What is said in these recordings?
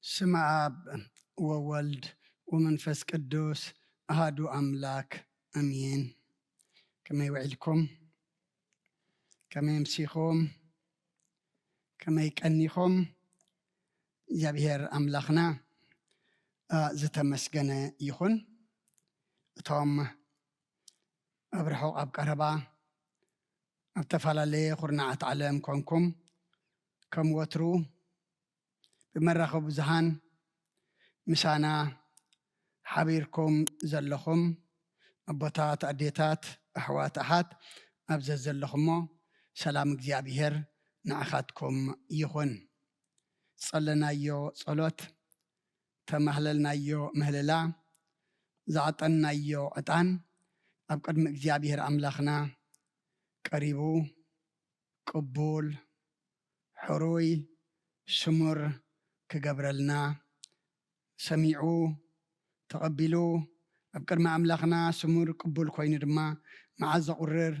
ስመ አብ ወወልድ ወመንፈስ ቅዱስ አሃዱ አምላክ አሜን። ከመይ ውዒልኩም? ከመይ ምሲኹም? ከመይ ቀኒኹም? እግዚአብሔር አምላኽና ዝተመስገነ ይኹን። እቶም ኣብ ርሑቕ ኣብ ቀረባ ኣብ ተፈላለየ ኩርናዓት ዓለም ኮንኩም ከም ወትሩ ብመራኸቢ ብዙሃን ምሳና ሓቢርኩም ዘለኹም ኣቦታት፣ ኣዴታት፣ ኣሕዋት፣ ኣሓት ኣብዘ ዘለኹሞ ሰላም እግዚኣብሔር ንዓኻትኩም ይኹን። ጸለናዮ ጸሎት፣ ተማህለልናዮ ምህልላ፣ ዝዓጠናዮ ዕጣን ኣብ ቅድሚ እግዚኣብሔር ኣምላኽና ቀሪቡ ቅቡል ሕሩይ ስሙር ክገብረልና ሰሚዑ ተቐቢሉ ኣብ ቅድሚ ኣምላኽና ስሙር ቅቡል ኮይኑ ድማ መዓዝ ዘቑርር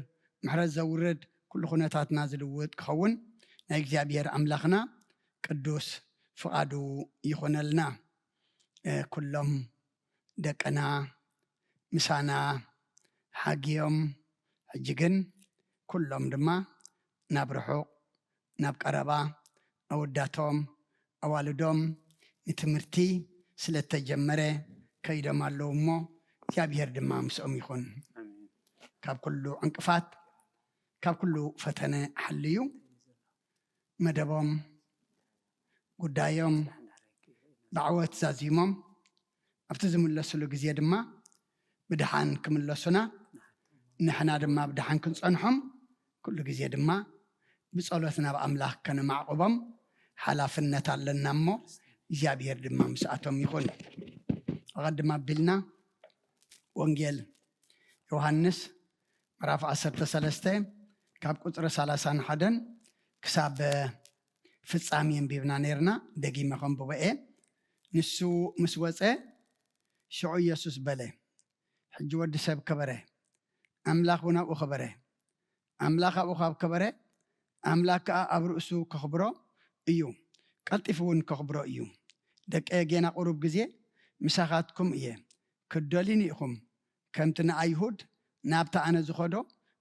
ምሕረት ዘውርድ ኩሉ ኩነታትና ዝልውጥ ክኸውን ናይ እግዚኣብሔር ኣምላኽና ቅዱስ ፍቓዱ ይኹነልና። ኩሎም ደቀና ምሳና ሓጊዮም ሕጂ ግን ኩሎም ድማ ናብ ርሑቕ ናብ ቀረባ ኣወዳቶም ኣዋልዶም ንትምህርቲ ስለ ተጀመረ ከይዶም ኣለዉ እሞ እግዚኣብሔር ድማ ምስኦም ይኹን። ካብ ኩሉ ዕንቅፋት ካብ ኩሉ ፈተነ ሓልዩ መደቦም ጉዳዮም ብዓወት ዛዚሞም ኣብቲ ዝምለስሉ ግዜ ድማ ብድሓን ክምለሱና ንሕና ድማ ብድሓን ክንፀንሖም ኩሉ ግዜ ድማ ብጸሎት ናብ ኣምላኽ ከነማዕቕቦም ሓላፍነት ኣለና እሞ እግዚኣብሔር ድማ ምስኣቶም ይኹን። ኣቐድማ ኣቢልና ወንጌል ዮሃንስ ምዕራፍ 13 ካብ ቁፅሪ 31 ክሳብ ፍጻሜ አንቢብና ነርና። ደጊመ ከንብቦ እየ። ንሱ ምስ ወፀ ሽዑ ኢየሱስ በለ፣ ሕጂ ወዲ ሰብ ከበረ፣ ኣምላኽ እውን ኣብኡ ከበረ። ኣምላኽ ኣብኡ ካብ ከበረ ኣምላኽ ከዓ ኣብ ርእሱ ከኽብሮ እዩ፣ ቀልጢፉ እውን ከኽብሮ እዩ። ደቀ ጌና ቁሩብ ግዜ ምሳኻትኩም እየ ክደልዩኒ ኢኹም፣ ከምቲ ንኣይሁድ ናብቲ ኣነ ዝኸዶ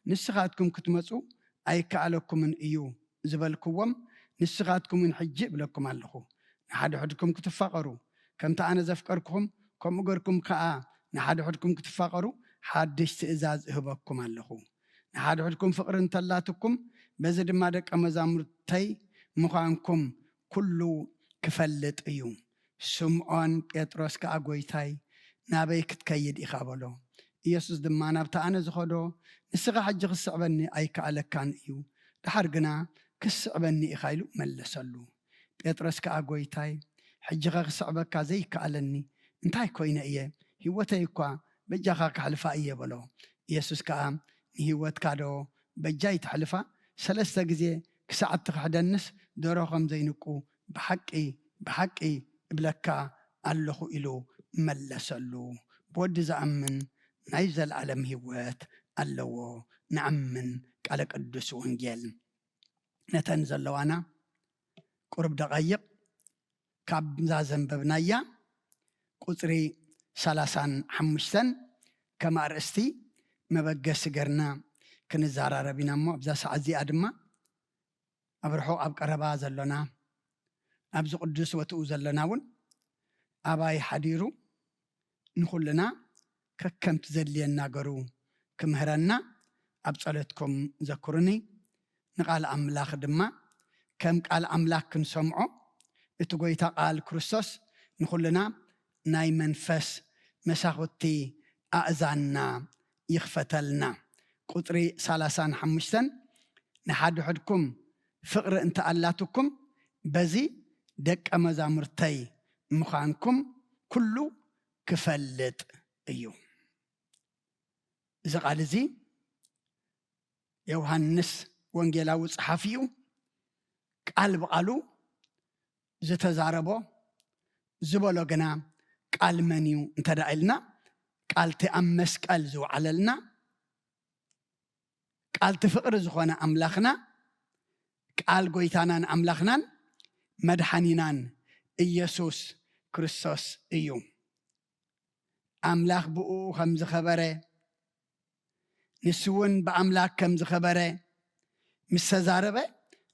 ንስኻትኩም ክትመፁ ኣይከኣለኩምን እዩ ዝበልክዎም ንስኻትኩምን ሕጂ እብለኩም ኣለኹ። ንሓደ ሕድኩም ክትፋቐሩ ከምቲ ኣነ ዘፍቀርክኹም ከምኡ ገርኩም ከዓ ንሓደ ሕድኩም ክትፋቐሩ ሓድሽ ትእዛዝ እህበኩም ኣለኹ። ንሓደ ሕድኩም ፍቕሪ እንተላትኩም በዚ ድማ ደቀ መዛሙርተይ ምዃንኩም ኩሉ ክፈልጥ እዩ። ስምዖን ጴጥሮስ ከዓ ጎይታይ ናበይ ክትከይድ ኢኻ በሎ። ኢየሱስ ድማ ናብቲ ኣነ ዝኸዶ ንስኻ ሕጂ ክስዕበኒ ኣይከኣለካን እዩ፣ ድሓር ግና ክስዕበኒ ኢኻ ኢሉ መለሰሉ። ጴጥሮስ ከዓ ጎይታይ ሕጂኸ ክስዕበካ ዘይከኣለኒ እንታይ ኮይነ እየ? ህይወተይ እኳ በጃኻ ክሕልፋ እየ በሎ። ኢየሱስ ከዓ ንህይወትካ ዶ በጃይ ትሕልፋ? 3 ግዜ ክሳዕ እትክሕደንስ ደርሆም ዘይንቁ ብሓቂ ብሓቂ እብለካ ኣለኹ ኢሉ መለሰሉ። ብወዲ ዝኣምን ናይ ዘለዓለም ህይወት ኣለዎ። ንኣምን ቃለ ቅዱስ ወንጌል ነተን ዘለዋና ቁርብ ደቐይቕ ካብዛ ዘንበብናያ ቁፅሪ 35 ከም ኣርእስቲ መበገሲ ገርና ክንዘራረብ ኢና እሞ ኣብዛ ሰዓት እዚኣ ድማ ኣብ ርሑቕ ኣብ ቀረባ ዘሎና ኣብዚ ቅዱስ ወትኡ ዘለና እውን ኣባይ ሓዲሩ ንኩልና ከከምቲ ዘድልየና ገሩ ክምህረና ኣብ ጸሎትኩም ዘክሩኒ። ንቃል ኣምላኽ ድማ ከም ቃል ኣምላኽ ክንሰምዖ እቲ ጎይታ ቃል ክርስቶስ ንኩልና ናይ መንፈስ መሳኹቲ ኣእዛንና ይኽፈተልና። ቁፅሪ 35 ንሓደ ሕድኩም ፍቕሪ እንተኣላትኩም በዚ ደቀ መዛሙርተይ ምዃንኩም ኩሉ ክፈልጥ እዩ። እዚ ቃል እዚ ዮሃንስ ወንጌላዊ ጸሐፊው ቃል በቃሉ ዝተዛረቦ ዝበሎ ገና ቃል መንዩ እንተዳኢልና ቃልቲ ኣብ መስቀል ዝውዓለልና ቃልቲ ፍቅሪ ዝኾነ ኣምላኽና ቃል ጎይታናን ኣምላኽናን መድሓኒናን ኢየሱስ ክርስቶስ እዩ ኣምላኽ ብኡ ከም ዝኸበረ ንስውን በኣምላክ ከም ዝኸበረ ምስ ተዛረበ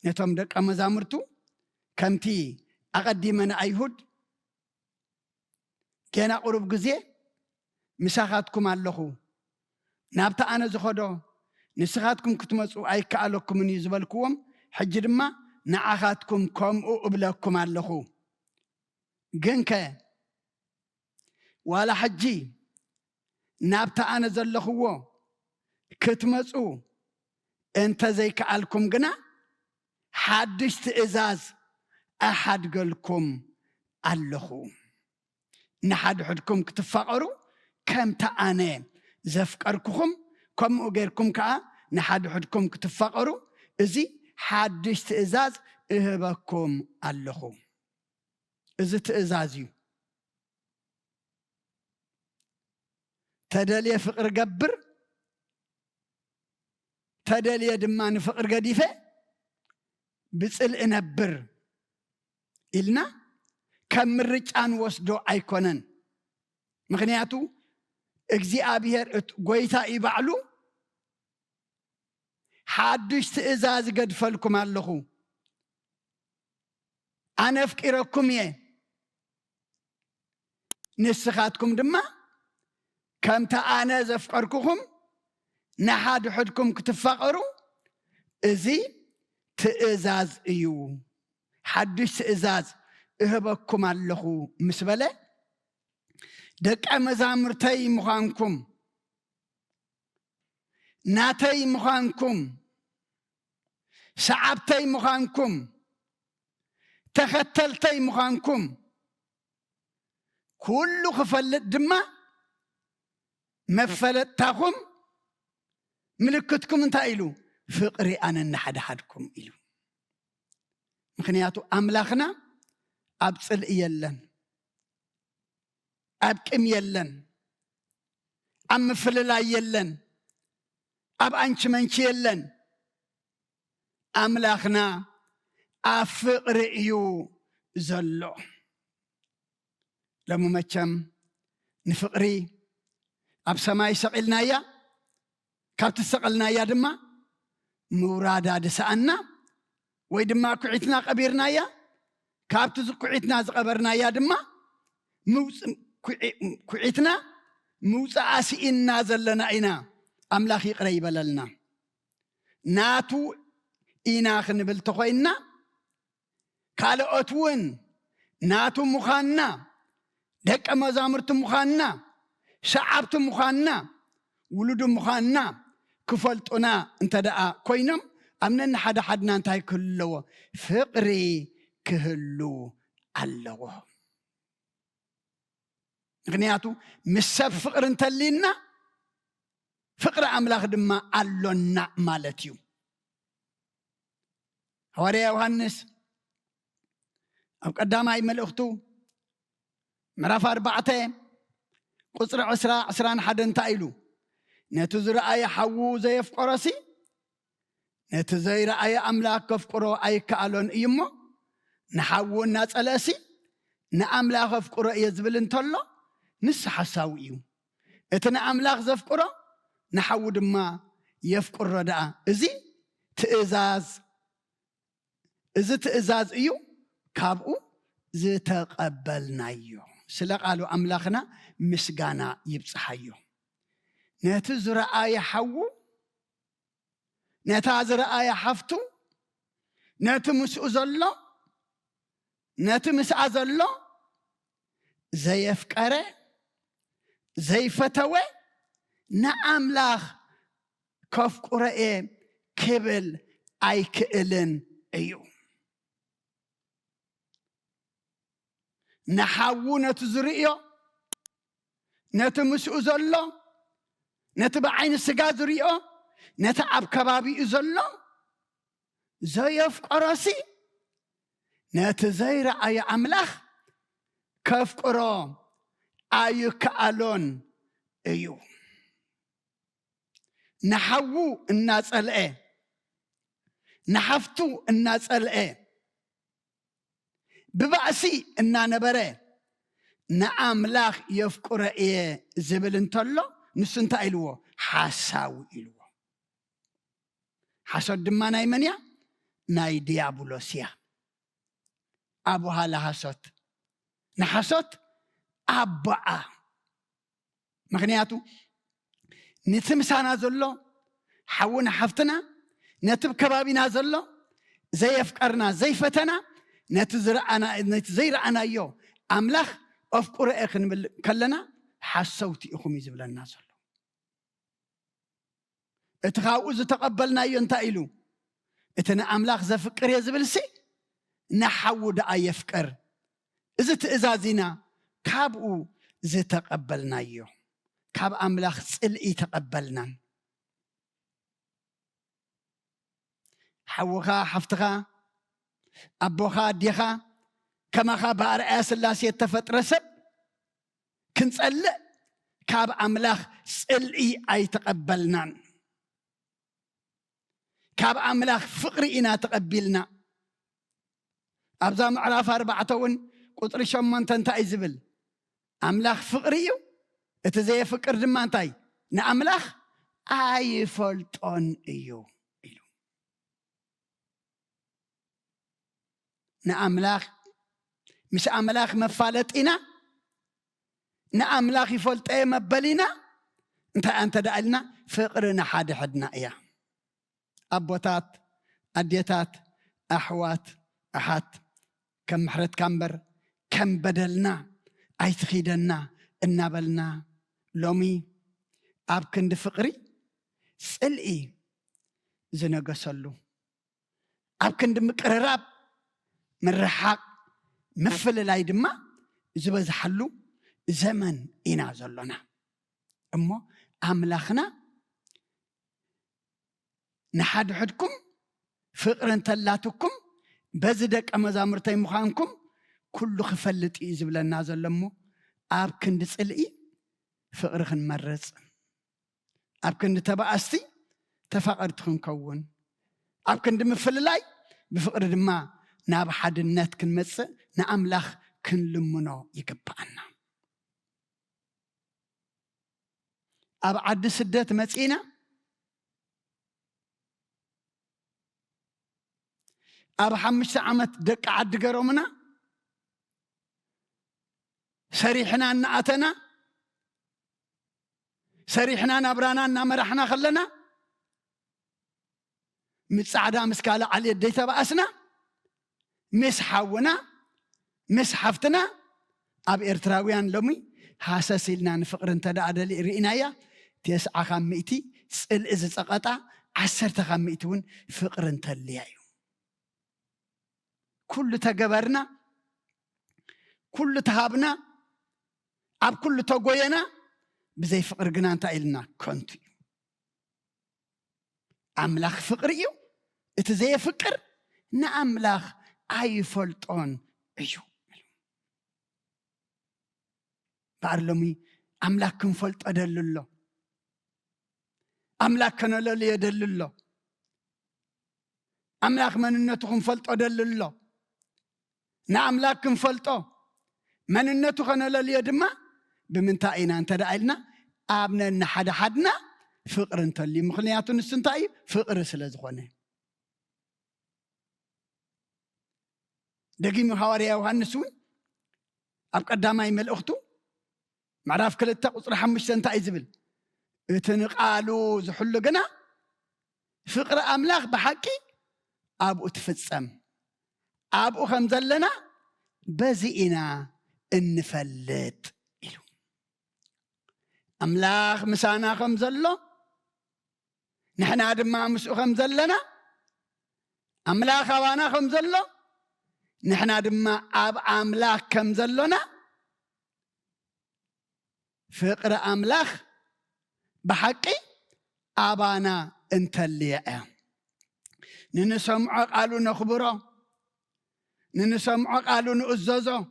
ነቶም ደቀ መዛሙርቱ ከምቲ ኣቐዲመን ኣይሁድ ገና ቁሩብ ግዜ ምሳኻትኩም ኣለኹ ናብታ ኣነ ዝኸዶ ንስኻትኩም ክትመፁ ኣይከኣለኩምን እዩ ዝበልክዎም ሕጂ ድማ ንዓኻትኩም ከምኡ እብለኩም ኣለኹ ግንከ ዋላ ሕጂ ናብታ ኣነ ዘለኽዎ ክትመፁ እንተዘይከኣልኩም ግና ሓድሽ ትእዛዝ ኣሓድገልኩም ኣለኹ ንሓድሕድኩም ክትፋቐሩ ከምታ ኣነ ዘፍቀርኩኹም ከምኡ ጌርኩም ከዓ ንሓድሕድኩም ክትፋቐሩ እዚ ሓድሽ ትእዛዝ እህበኩም ኣለኹ እዚ ትእዛዝ እዩ ተደልየ ፍቅሪ ገብር ተደልየ ድማ ንፍቅሪ ገዲፈ ብፅልኢ ነብር ኢልና ከም ምርጫን ወስዶ ኣይኮነን ምክንያቱ እግዚአብሔር ጎይታ ይባዕሉ ሓድሽ ትእዛዝ ገድፈልኩም ኣለኹ ኣነ ፍቂረኩም እየ ንስኻትኩም ድማ ከምታ ኣነ ዘፍቀርኩኹም ንሓድሕድኩም ክትፋቐሩ እዚ ትእዛዝ እዩ ሓድሽ ትእዛዝ እህበኩም ኣለኹ ምስ በለ ደቀ መዛሙርተይ ምዃንኩም ናተይ ምዃንኩም ሰዓብተይ ምዃንኩም ተኸተልተይ ምዃንኩም ኩሉ ክፈልጥ ድማ መፈለጥታኹም ምልክትኩም እንታይ ኢሉ ፍቅሪ ኣነ እናሓድሓድኩም ኢሉ ምክንያቱ ኣምላኽና ኣብ ፅልኢ የለን ኣብ ቅም የለን ኣብ ምፍልላይ የለን ኣብ አንቺ መንቺ የለን ኣምላኽና ኣብ ፍቅሪ እዩ ዘሎ ለሙ መቸም ንፍቅሪ ኣብ ሰማይ ሰቂልናያ ካብቲ ሰቀልናያ ድማ ምውራዳ ድሰኣና ወይ ድማ ኩዒትና ቀቢርናያ ካብቲ ኩዒትና ዝቀበርናያ ድማ ኩዒትና ምውፃእ ሲኢና ዘለና ኢና ኣምላኽ ይቅረ ይበለልና ናቱ ኢና ክንብል ተኾይና ካልኦት እውን ናቱ ምዃንና ደቀ መዛሙርቱ ምዃንና ሰዓብቲ ምዃንና ውሉዱ ምዃንና ክፈልጡና እንተደኣ ኮይኖም ኣምነን ሓደ ሓድና እንታይ ክህልዎ ፍቅሪ ክህሉ ኣለዎ ምክንያቱ ምስ ሰብ ፍቅሪ እንተሊና ፍቅሪ ኣምላኽ ድማ ኣሎና ማለት እዩ ሐዋርያ ዮሐንስ ኣብ ቀዳማይ መልእኽቱ ምዕራፍ 4 ቁፅሪ 21 እንታይ ኢሉ ነቲ ዝረአየ ሓዉ ዘየፍቆሮሲ ነቲ ዘይረአየ ኣምላኽ ከፍቅሮ ኣይከኣሎን እዩ እሞ ንሓዉ እናፀለሲ ንኣምላኽ ከፍቅሮ እየ ዝብል እንተሎ ንስ ሓሳቡ እዩ እቲ ንኣምላኽ ዘፍቅሮ ንሓዉ ድማ የፍቅሮ ደኣ እዚ ትእዛዝ እዩ ካብኡ ዝተቀበልናዮ ስለ ቃሉ ኣምላኽና ምስጋና ይብፅሓዮ ነቲ ዝረአየ ሓዉ ነታ ዝረአየ ሓፍቱ ነቲ ምስኡ ዘሎ ነቲ ምስኣ ዘሎ ዘየፍቀረ ዘይፈተወ ንኣምላኽ ከፍቅሮ እየ ክብል ኣይክእልን እዩ ንሓዉ ነቲ ዝርእዮ ነቲ ምስኡ ዘሎ ነቲ ብዓይኒ ስጋ ዝርእዮ ነቲ ኣብ ከባቢኡ ዘሎ ዘየፍቀሮሲ ነቲ ዘይረአየ ኣምላኽ ከፍቅሮ ኣይከኣሎን እዩ ንሓዉ እናጸልአ ንሓፍቱ እናጸልአ ብባእሲ እናነበረ ንኣምላኽ የፍቅሮ እየ ዝብል እንተሎ ንሱ እንታይ ኢልዎ ሓሳዊ ኢልዎ ሓሶት ድማ ናይ መን እያ ናይ ዲያብሎስ እያ ኣቡሃ ለሓሶት ንሓሶት ኣባኣ ምክንያቱ ነቲ ምሳና ዘሎ ሓውና ሓፍትና ነቲ ከባቢና ዘሎ ዘየፍቀርና ዘይፈተና ነቲ ዘይረአናዮ ኣምላኽ ኣፍቅሮ እየ ክንብል ከለና ሓሰውቲ ኢኹም እዩ ዝብለና ዘሎ እቲ ካብኡ ዝተቐበልናዮ እንታይ ኢሉ እቲ ንኣምላኽ ዘፍቅር እየ ዝብል ሲ ንሓዉ ደኣ የፍቅር እዚ ትእዛዚና ካብኡ ዝተቐበልናዮ ካብ ኣምላኽ ጽልኢ ተቐበልናን ሓውኻ ሓፍትኻ ኣቦኻ ኣዴኻ ከማኻ ብኣርአያ ስላሴ ተፈጥረ ሰብ ክንጸልእ ካብ ኣምላኽ ጽልኢ ኣይተቐበልናን ካብ ኣምላኽ ፍቕሪ ኢና ተቐቢልና ኣብዛ ምዕራፍ 4 እውን ቁጥሪ 8 እንታይ ዝብል ኣምላኽ ፍቕሪ እዩ እቲ ዘየፍቅር ድማ እንታይ ንኣምላኽ ኣይፈልጦን እዩ ኢሉ ንኣምላኽ ምስ ኣምላኽ መፋለጢና ንኣምላኽ ይፈልጠየ መበሊና እንታይ ኣንተ ደኣልና ፍቕሪ ንሓደ ሕድና እያ ኣቦታት ኣዴታት ኣሕዋት ኣሓት ከም ምሕረትካ እምበር ከም በደልና ኣይትኺደና እናበልና ሎሚ ኣብ ክንዲ ፍቕሪ ጽልኢ ዝነገሰሉ ኣብ ክንዲ ምቅርራብ ምርሓቕ ምፍልላይ ድማ ዝበዝሓሉ ዘመን ኢና ዘሎና እሞ ኣምላኽና ንሓድሕድኩም ፍቕሪ እንተላትኩም በዚ ደቀ መዛሙርተይ ምዃንኩም ኩሉ ክፈልጥ እዩ ዝብለና ዘሎ እሞ ኣብ ክንዲ ጽልኢ ፍቕሪ ክንመርጽ ኣብ ክንዲ ተባእስቲ ተፋቐርቲ ክንከውን ኣብ ክንዲ ምፍልላይ ብፍቕሪ ድማ ናብ ሓድነት ክንመጽእ ንኣምላኽ ክንልምኖ ይግባአና ኣብ ዓዲ ስደት መጺና ኣብ 5 ዓመት ደቂ ዓዲ ገሮምና ሰሪሕና እናኣተና ሰሪሕና ናብራና እናመራሕና ከለና ምጻዕዳ ምስካለ ዓልየ ደይ ተባእስና ምስ ሓውና ምስ ሓፍትና ኣብ ኤርትራውያን ሎሚ ሃሰስ ኢልና ንፍቕሪ እንተደኣደሊ ርኢናያ 9% ጽልኢ ዝጸቐጣ 10% እውን ፍቕሪ እንተልያ እዩ ኩሉ ተገበርና ኩሉ ተሃብና ኣብ ኩሉ ተጎየና ብዘይ ፍቕሪ ግና እንታይ ኢልና ኮንቱ እዩ ኣምላኽ ፍቕሪ እዩ እቲ ዘየፍቅር ንኣምላኽ ኣይፈልጦን እዩ በዓር ሎሚ ኣምላኽ ክንፈልጦ ደልሎ ኣምላኽ ከነለልዮ ደልሎ ኣምላኽ መንነቱ ክንፈልጦ ደልሎ ንኣምላኽ ክንፈልጦ መንነቱ ከነለልዮ ድማ ብምንታይ ኢና እንተደኣ ኢልና ኣብ ነንሓደ ሓድና ፍቕሪ እንተልዩ ምክንያቱ ንሱ እንታይ እዩ ፍቕሪ ስለ ዝኾነ ደጊሙ ሐዋርያ ዮሐንስ እውን ኣብ ቀዳማይ መልእኽቱ ምዕራፍ 2 ቁፅሪ 5 እንታይ ዝብል እቲ ንቃሉ ዝሕሉ ግና ፍቕሪ ኣምላኽ ብሓቂ ኣብኡ ትፍጸም ኣብኡ ከም ዘለና በዚ ኢና እንፈልጥ ኢሉ ኣምላኽ ምሳና ከም ዘሎ ንሕና ድማ ምስኡ ከም ዘለና ኣምላኽ ኣባና ከም ዘሎ ንሕና ድማ ኣብ ኣምላኽ ከም ዘሎና ፍቕሪ ኣምላኽ ብሓቂ ኣባና እንተልየ ننسمع قالوا نخبره ننسمع قالوا نؤززه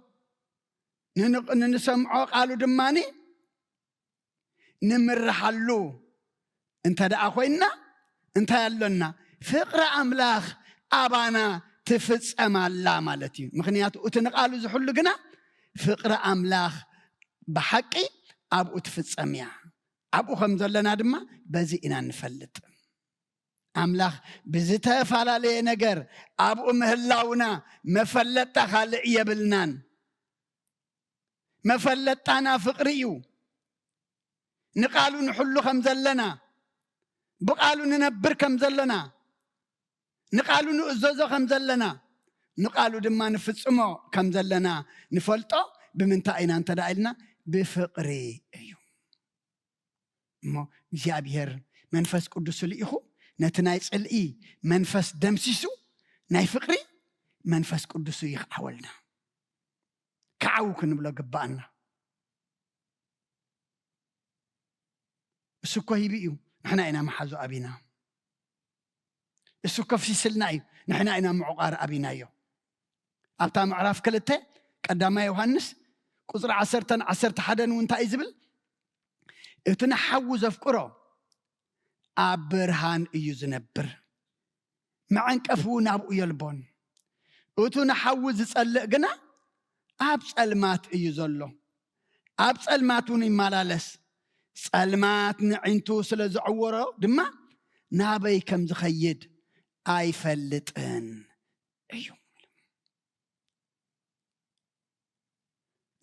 ننسمع قالوا دماني نمرحلو انت دا اخوينا انت يالنا فقر املاخ ابانا تفصم الله مالتي مخنياتو اتنقالو زحلو غنا فقر املاخ بحقي ابو تفصميا ابو خمزلنا دما بزي انا نفلط املاخ بزتفالالي ነገር ابو مهلاونا مفلط خالق يبلنان مفلطانا فقريو نقالو نحلو خمزلنا بقالو ننبر كمزلنا نقالو نؤززو خمزلنا نقالو دما نفصمو كمزلنا نفلطو بمنتاينا انت دايلنا بفقري ايو مو እግዚአብሔር መንፈስ ቅዱስ ልኢኹ ነትናይ ጽልኢ መንፈስ ደምሲሱ ናይ ፍቅሪ መንፈስ ቅዱስ ይኽዓወልና ከዓው ክንብሎ ግባአና እሱኮ ይብዩ نحن اينا محازو ابينا السو كفسي سلناي نحن اينا معقار ابينا يو ابتا معرف كلته قدما يوحنس قصر 10 حدن وانت ايزبل اتنا حوز افقرو ابرهان يزنبر معنقفونا ابو يلبون اتنا حوز صلق غنا اب صلمات يزلو اب صلماتون يمالالس صلمات نعنتو سلازعورو دما نابي كم زخيد اي فلطن ايو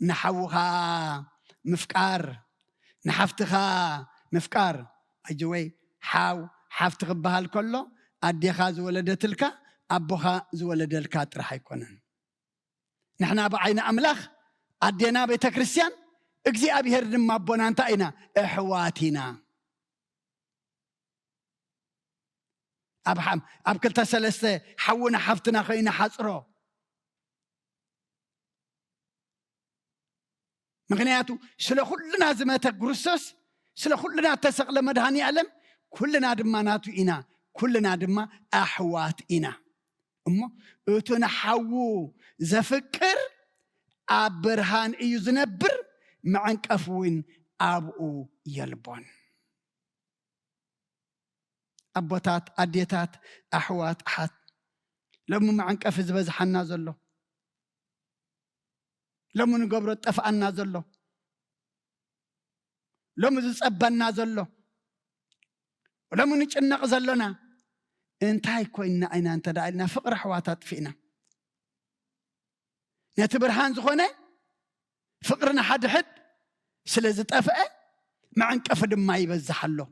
نحوها مفكار نحفتها مفكار اجوي حاو حفتخ بهال كله اديخا زولدتلكا ابوها زولدلكا طرح يكونن نحنا بعين املاخ ادينا بيت كريستيان እግዚአብሔር ድማ አቦና አንተ አይና እህዋቲና አብርሃም አብክልተ ሰለስተ ሐውና ሐፍትና ኸይና ሐጽሮ ምክንያቱ ስለ ሁሉና ዝመተ ክርስቶስ ስለ ሁሉና ተሰቅለ መድኃኒ ዓለም ኩልና ድማ ናቱ ኢና ኩልና ድማ አህዋት ኢና እሞ እቱና ሐው ዘፍቅር አብርሃን እዩ ዝነብር معنقفوين ابو يلبون ابوتات اديتات احوات حات لما معنقف زبزحنا زلو لما نقبر طفانا زلو لما زصبنا زلو لما نچنق زلنا انتاي كوينا اين انت دايلنا فقر حواتات فينا نتبرهان زخونه فقرنا حد حد سلازي طفأ معنقف دما يبزحلو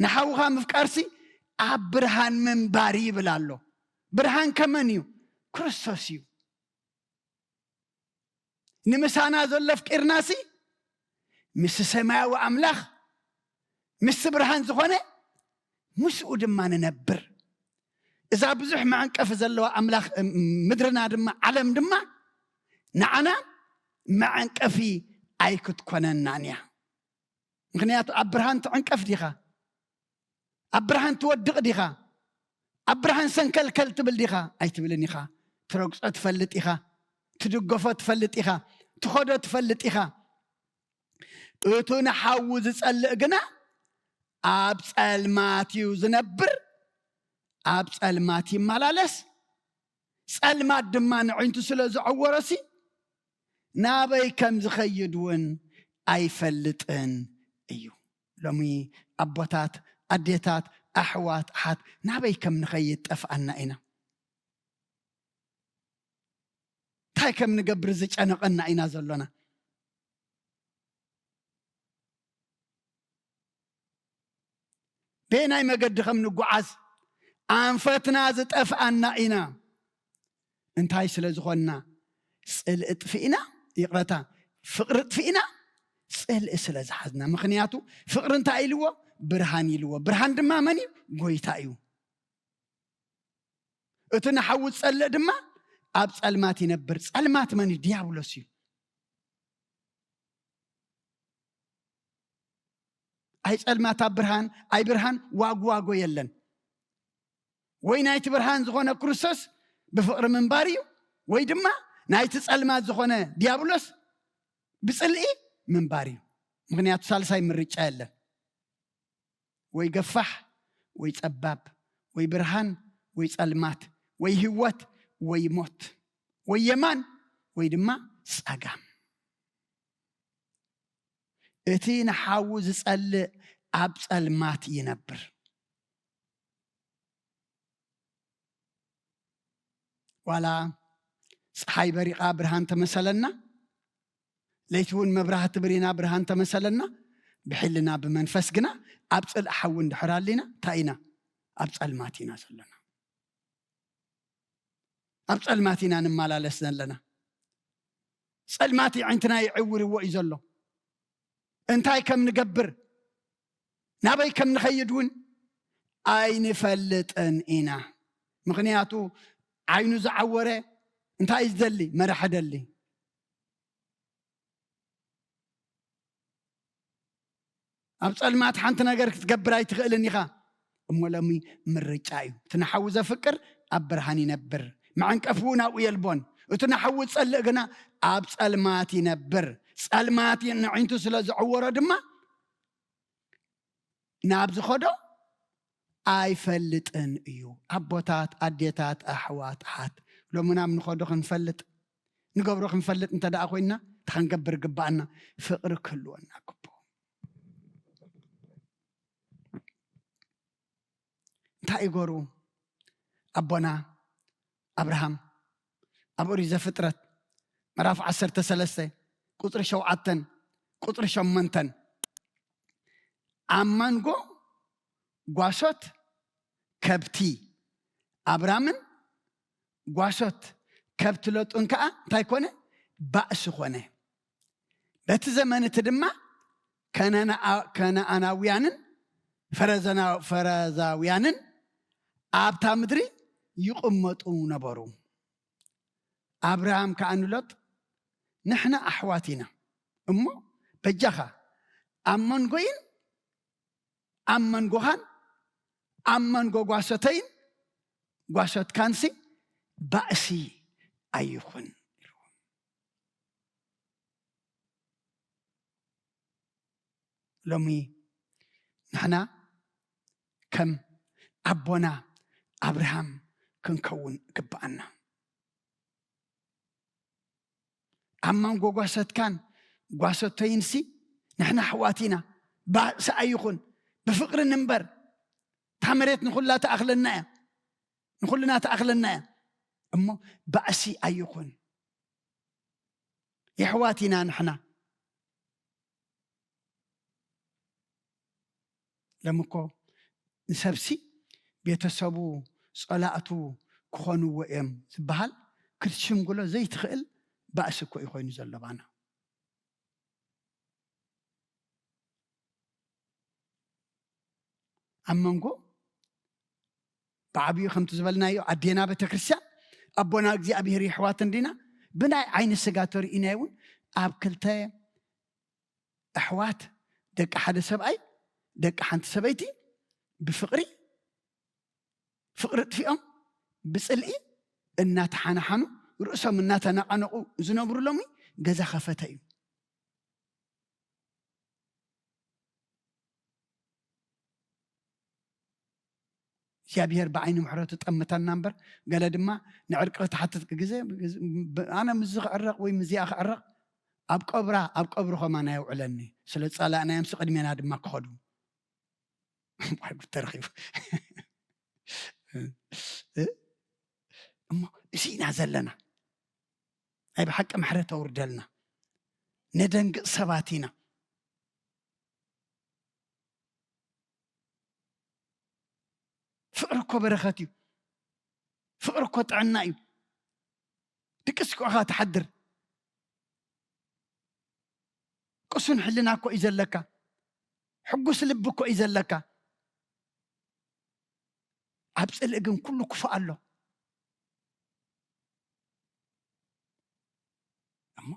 نحوها مفكارسي ابرهان منباري بلالو برهان كمنيو كريستوسيو نمسانا زلف كيرناسي مس سماوي املاخ مس برهان زخونه مسو دما ننبر اذا بزح معنقف زلوا املاخ مدرنا دما عالم دما نعنا معنقفي ايكت كوننانيا مغنيات ابراهان تعنقف ديخا ابراهان تودق ديخا ابراهان سنكلكل تبل ديخا اي تبلنيخا ترقص تفلط ديخا تدغفو تفلط ديخا تخودو تفلط ديخا اتون حوز صلق غنا اب صلماتيو زنبر اب صلماتي مالالس صلمات دما نعنتو سلازعورسي نابي كم زخيدون اي فلطن ايو لمي ابوتات اديتات احوات حات نابي كم نخيد طفانا اينا تاي كم نقبر زچنقنا اينا زلونا بيناي مقد خم نقعز انفتنا زطفانا اينا انتاي سلازخونا صل اطفئنا يقرتا فقر اطفئنا صل سلازحزنا مخنياتو فقر انت ايلو برهان يلو برهان دما مني غويتا ايو اتنا حوت صل دما اب صلمات ينبر صلمات مني ديابلوسي اي صلمات برهان اي برهان واغو يلن ወይ ናይቲ ብርሃን ዝኾነ ክርስቶስ ብፍቕሪ ምንባር እዩ ወይ ድማ ናይቲ ጸልማት ዝኾነ ዲያብሎስ ብጽልኢ ምንባር እዩ ምክንያቱ ሳልሳይ ምርጫ የለን ወይ ገፋሕ ወይ ጸባብ ወይ ብርሃን ወይ ጸልማት ወይ ህይወት ወይ ሞት ወይ የማን ወይ ድማ ጸጋም እቲ ንሓዊ ዝጸልእ ኣብ ጸልማት ይነብር ዋላ ፀሐይ በሪቓ ብርሃን ተመሰለና ለይትውን መብራህቲ ብሪና ብርሃን ተመሰለና ብሕልና ብመንፈስ ግና ኣብ ጽልእ ሓዊ እንድሕር ኣለና ታይና ኣብ ጸልማት ኢና ዘለና ኣብ ጸልማት ኢና ንመላለስ ዘለና ጸልማት ዓይንትና ይዕውርዎ እዩ ዘሎ እንታይ ከም ንገብር ናበይ ከም ንኸይድ እውን ኣይንፈልጥን ኢና ምክንያቱ ዓይኑ ዝዓወረ እንታይ ዝደሊ መራሒ ደሊ ኣብ ጸልማት ሓንቲ ነገር ክትገብር ኣይትኽእልን ኢኻ እሞ ሎሚ ምርጫ እዩ እቲ ንሓዊ ዘፍቅር ኣብ ብርሃን ይነብር መዓንቀፍ እውን ኣብኡ የልቦን እቲ ንሓዊ ዝጸልእ ግና ኣብ ጸልማት ይነብር ጸልማት ንዒንቱ ስለ ዝዕወሮ ድማ ናብ ዝኸዶ ኣይፈልጥን እዩ ኣቦታት ኣዴታት ኣሕዋት ኣሓት ሎሚ ናብ ንኸዶ ክንፈልጥ ንገብሮ ክንፈልጥ እንተ ደኣ ኮይና ተኸንገብር ግባአና ፍቕሪ ክህልወና ግቦ እንታይ ይገሩ ኣቦና ኣብርሃም ኣብ ኦሪት ዘፍጥረት ምዕራፍ 13 ቁጥሪ 7 ቁጥሪ 8 ኣብ መንጎ ጓሶት ከብቲ ኣብራምን ጓሶት ከብቲ ሎጡን ከዓ እንታይ ኮነ ባእሲ ኮነ በቲ ዘመን እቲ ድማ ከነአናውያንን ፈረዛውያንን ኣብታ ምድሪ ይቕመጡ ነበሩ ኣብርሃም ከዓ ንሎጥ ንሕና ኣሕዋት ኢና እሞ በጃኻ ኣብ መንጎይን ኣብ መንጎኻን ኣብ መንጎ ጓሶተይን ጓሶትካንሲ ባእሲ ኣይኹን ሎሚ ንሕና ከም ኣቦና ኣብርሃም ክንከውን ግባአና ኣብ መንጎ ጓሶትካን ጓሶተይንሲ ንሕና ኣሕዋት ኢና ባእሲ ኣይኹን ብፍቕሪ ንንበር ታመሬት ንኹላ ተኣኽለና እያ ንኹልና ተኣኽለና እያ እሞ ባእሲ ኣይኹን የሕዋት ኢና ንሕና ለምኮ ንሰብሲ ቤተሰቡ ጸላእቱ ክኾንዎ እዮም ዝበሃል ክትሽምግሎ ዘይትኽእል ባእሲ እኮ እዩ ኮይኑ ዘሎ ባና ኣብ መንጎ ብዓብዩ ከምቲ ዝበልናዮ ኣዴና ቤተክርስትያን ኣቦና እግዚኣብሔር ኣሕዋት እንዲና ብናይ ዓይኒ ስጋ ተሪኢና እውን ኣብ ክልተ ኣሕዋት ደቂ ሓደ ሰብኣይ ደቂ ሓንቲ ሰበይቲ ብፍቕሪ ፍቕሪ ጥፊኦም ብጽልኢ እናተሓናሓኑ ርእሶም እናተነቐነቑ ዝነብሩ ሎሚ ገዛ ኸፈተ እዩ እግዚኣብሔር ብዓይኒ ምሕረቱ ጠምተና እምበር ገለ ድማ ንዕርቂ ተሓትት ግዜ ኣነ ምዝ ክዕረቕ ወይ ምዚኣ ክዕረቕ ኣብ ቀብሪ ኸማና የውዕለኒ ስለ ጸላእናዮም ቅድሜና ድማ ክኸዱ ተረኺቡ እሞ እሲና ዘለና ኣይ ብሓቂ ምሕረት ኣውርደልና ነደንግጥ ሰባት ኢና ፍቅሪ እኮ በረኸት እዩ ፍቅሪ እኮ ጥዕና እዩ ድቅስ ኮኻ ተሓድር ቅሱን ሕልና እኮ እዩ ዘለካ ሕጉስ ልቢ እኮ እዩ ዘለካ ኣብ ጽልእ ግን ኩሉ ክፉእ ኣሎ እሞ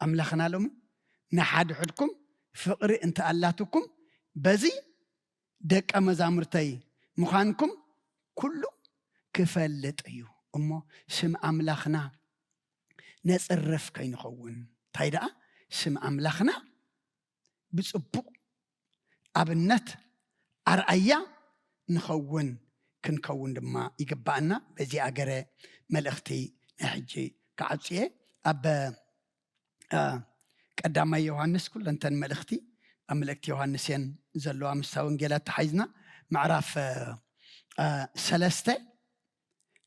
ኣምላኽና ሎሚ ንሓድሕድኩም ፍቅሪ እንተኣላትኩም በዚ ደቀ መዛሙርተይ ምዃንኩም ኩሉ ክፈልጥ እዩ እሞ ስም ኣምላኽና ነጽርፍ ከይንኸውን እንታይ ደኣ ስም ኣምላኽና ብጽቡቕ ኣብነት ኣርኣያ ንኸውን ክንከውን ድማ ይግባአና በዚ ኣገረ መልእኽቲ ንሕጂ ከዓጽየ ኣብ ቀዳማይ ዮሐንስ ኩለንተን መልእኽቲ ኣብ መልእክቲ ዮሐንስን ዘለዋ ምስታ ወንጌላት ተሓይዝና ምዕራፍ 3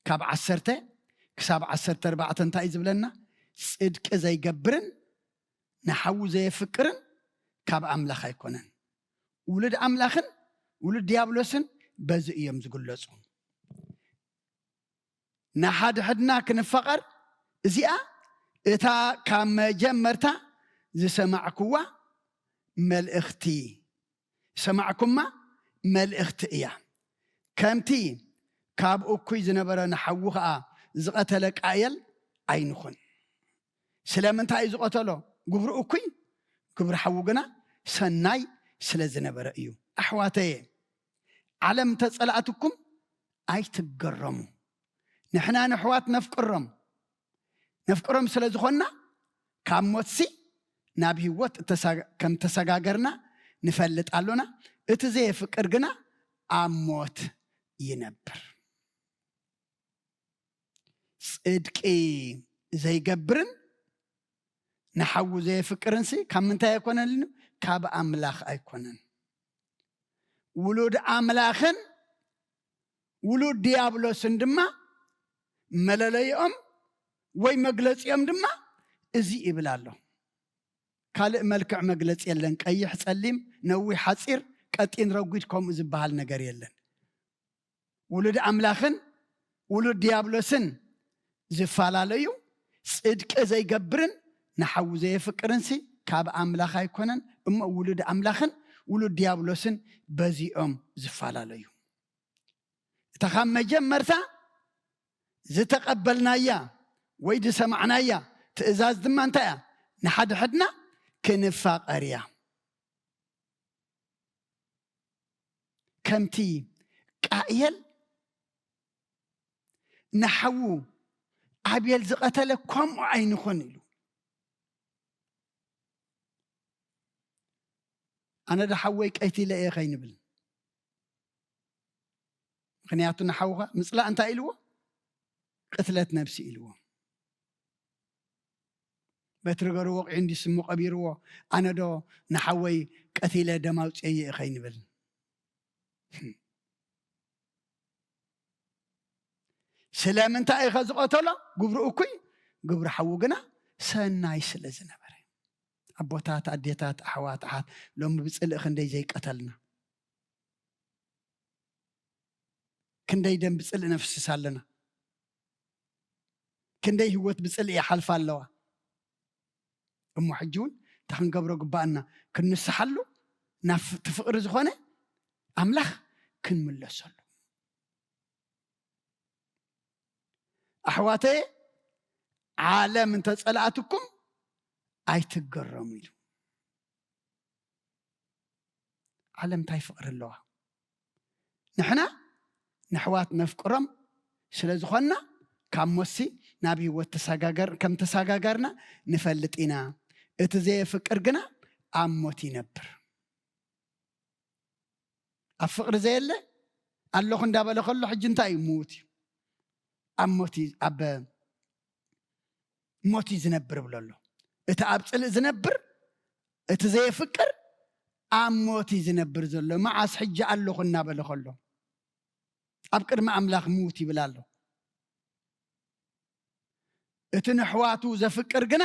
ካብ 10 ክሳብ 14 እንታይ ዝብለና ጽድቂ ዘይገብርን ንሓዊ ዘይፍቅርን ካብ ኣምላኽ ኣይኮነን ውሉድ ኣምላኽን ውሉድ ዲያብሎስን በዚ እዮም ዝግለጹ ንሓደ ሕድና ክንፈቐር እዚኣ እታ ካብ መጀመርታ ዝሰማዕኩዋ መልእኽቲ ሰማዕኩማ መልእኽቲ እያ ከምቲ ካብ እኩይ ዝነበረ ንሓዊ ከዓ ዝቐተለ ቃየል ኣይንኹን ስለምንታይ ዝቐተሎ ግብሪ እኩይ ግብሪ ሓዊ ግና ሰናይ ስለ ዝነበረ እዩ ኣሕዋተየ ዓለም ተጸላእትኩም ኣይትገረሙ ንሕና ንሕዋት ነፍቅሮም ስለ ዝኾንና ካብ ሞትሲ ናብ ህይወት ከም ተሰጋገርና ንፈልጥ ኣሎና እቲ ዘይፍቅር ግና ኣብ ሞት ይነብር ጽድቂ ዘይገብርን ንሓዊ ዘይፍቅርንሲ ካብ ምንታይ ኣይኮነን ካብ ኣምላኽ ኣይኮነን ውሉድ ኣምላኽን ውሉድ ዲያብሎስን ድማ መለለይኦም ወይ መግለጺኦም ድማ እዚ ይብል ኣሎ ካልእ መልክዕ መግለጽ የለን ቀይሕ ጸሊም ነዊሕ ሓጺር ቀጢን ረጒድ ከምኡ ዝበሃል ነገር የለን ውሉድ ኣምላኽን ውሉድ ዲያብሎስን ዝፈላለዩ ጽድቂ ዘይገብርን ንሓዊ ዘይፍቅርንሲ ካብ ኣምላኽ ኣይኮነን እሞ ውሉድ ኣምላኽን ውሉድ ዲያብሎስን በዚኦም ዝፈላለዩ እታ ካብ መጀመርታ ዝተቐበልናያ ወይ ዝሰማዕናያ ትእዛዝ ድማ እንታይ እያ ንሓደ ሕድና ክንፋቐር እያ ከምቲ ቃየል ንሓዊ ኣቤል ዝቐተለ ከምኡ ኣይንኹን ኢሉ ኣነ ድሓወይ ቀይቲለ እየ ኸይንብል ምክንያቱ ንሓውኻ ምፅላእ እንታይ ኢልዎ ቅትለት ነብሲ ኢልዎ በትሪ ገሩ ወቂዑ እንዲስሙ ቀቢርዎ ኣነ ዶ ንሓወይ ቀቲለ ደማውፅየ እየ ኸይንብል ስለምንታይ ኢኸ ዝቐተሎ ግብሪ እኩይ ግብሪ ሓዊ ግና ሰናይ ስለ ዝነበረ ኣቦታት ኣዴታት ኣሕዋት ኣሓት ሎሚ ብፅልእ ክንደይ ዘይቀተልና ክንደይ ደም ብፅልእ ነፍስስ ኣለና ክንደይ ህይወት ብፅልእ ይሓልፋ ኣለዋ እሞ ሕጂ እውን እንታ ክንገብሮ ግባአና ክንስሓሉ ናብ ትፍቕሪ ዝኾነ ኣምላኽ ክንምለሰሉ ኣሕዋተየ ዓለም እንተጸላእትኩም ኣይትገረሙ ኢሉ ዓለም እንታይ ፍቕሪ ኣለዋ ንሕና ንሕዋት ነፍቅሮም ስለ ዝኾንና ካብ ሞሲ ናብ ህይወት ተሰጋገር ከም ተሰጋገርና ንፈልጥ ኢና እቲ ዘይፍቅር ግና ኣብ ሞት ይነብር ኣብ ፍቕሪ ዘየለ ኣለኹ እንዳበለ ከሎ ሕጂ እንታይ እዩ ሞት እዩ ኣብ ሞት ዝነብር ብሎ ኣሎ እቲ ኣብ ፅልእ ዝነብር እቲ ዘይፍቅር ኣብ ሞት ዝነብር ዘሎ መዓስ ሕጂ ኣለኹ እናበለ ከሎ ኣብ ቅድሚ ኣምላኽ ሞት ይብል ኣሎ እቲ ንሕዋቱ ዘፍቅር ግና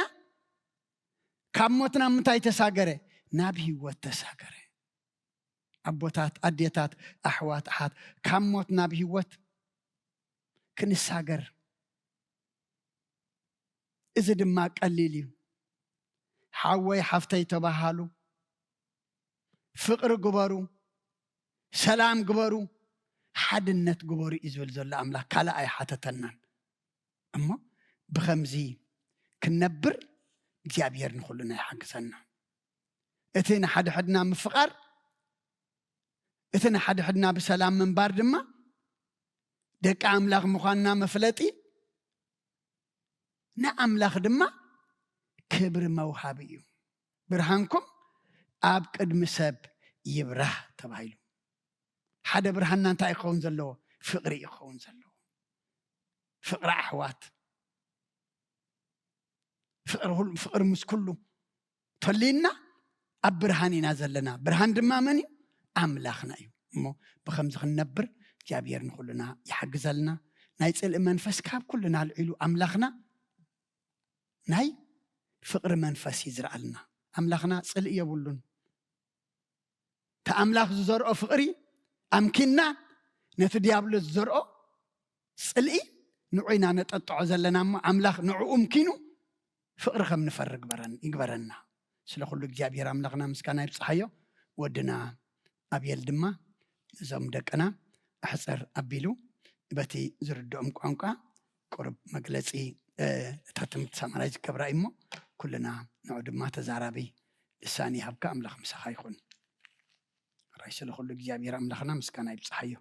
ካብ ሞት ናብ ምንታይ ተሳገረ ናብ ህይወት ተሳገረ ኣቦታት ኣዴታት ኣሕዋት ኣሓት ካብ ሞት ናብ ህይወት ክንሳገር እዚ ድማ ቀሊል እዩ ሓወይ ሓፍተይ ተባሃሉ ፍቕሪ ግበሩ ሰላም ግበሩ ሓድነት ግበሩ እዩ ዝብል ዘሎ ኣምላኽ ካልእ ኣይሓተተናን እሞ ብኸምዚ ክንነብር እግዚኣብሔር ንኹሉና ይሓግዘና እቲ ንሓደ ሕድና ምፍቓር እቲ ንሓደ ሕድና ብሰላም ምንባር ድማ ደቂ ኣምላኽ ምዃንና መፍለጢ ንኣምላኽ ድማ ክብሪ መውሃቢ እዩ ብርሃንኩም ኣብ ቅድሚ ሰብ ይብራህ ተባሂሉ ሓደ ብርሃንና እንታይ ይኸውን ዘለዎ ፍቕሪ ይኸውን ዘለዎ ፍቕሪ ኣሕዋት ፍቕሪ ምስ ኩሉ ተሊና ኣብ ብርሃን ኢና ዘለና ብርሃን ድማ መን እዩ ኣምላኽና እዩ እሞ ብከምዚ ክንነብር እግዚአብሔር ንኩልና ይሕግዘልና ናይ ጽልኢ መንፈስ ካብ ኩልና ልዒሉ ኣምላኽና ናይ ፍቕሪ መንፈስ ይዝርኣልና ኣምላኽና ጽልኢ የብሉን ተኣምላኽ ዝዘርኦ ፍቕሪ ኣምኪና ነቲ ዲያብሎስ ዝዘርኦ ጽልኢ ንዑይና ነጠጥዖ ዘለና እሞ ኣምላኽ ንዕኡ እምኪኑ ፍቕሪ ከም ንፈርግ ይግበረና ስለ ኩሉ እግዚአብሔር ኣምላኽና ምስጋና ይብጽሓዮ ወድና ኣብየል ድማ እዞም ደቀና ኣሕፀር ኣቢሉ በቲ ዝርድኦም ቋንቋ ቁርብ መግለጺ እታትምት ሰማራይ ዝገብራ እሞ ኩልና ንዑ ድማ ተዛራቢ ልሳን ይሃብካ ኣምላኽ ምሳኻ ይኹን ራይ ስለ ኩሉ እግዚአብሔር ኣምላኽና ምስጋና ይብጽሓዮ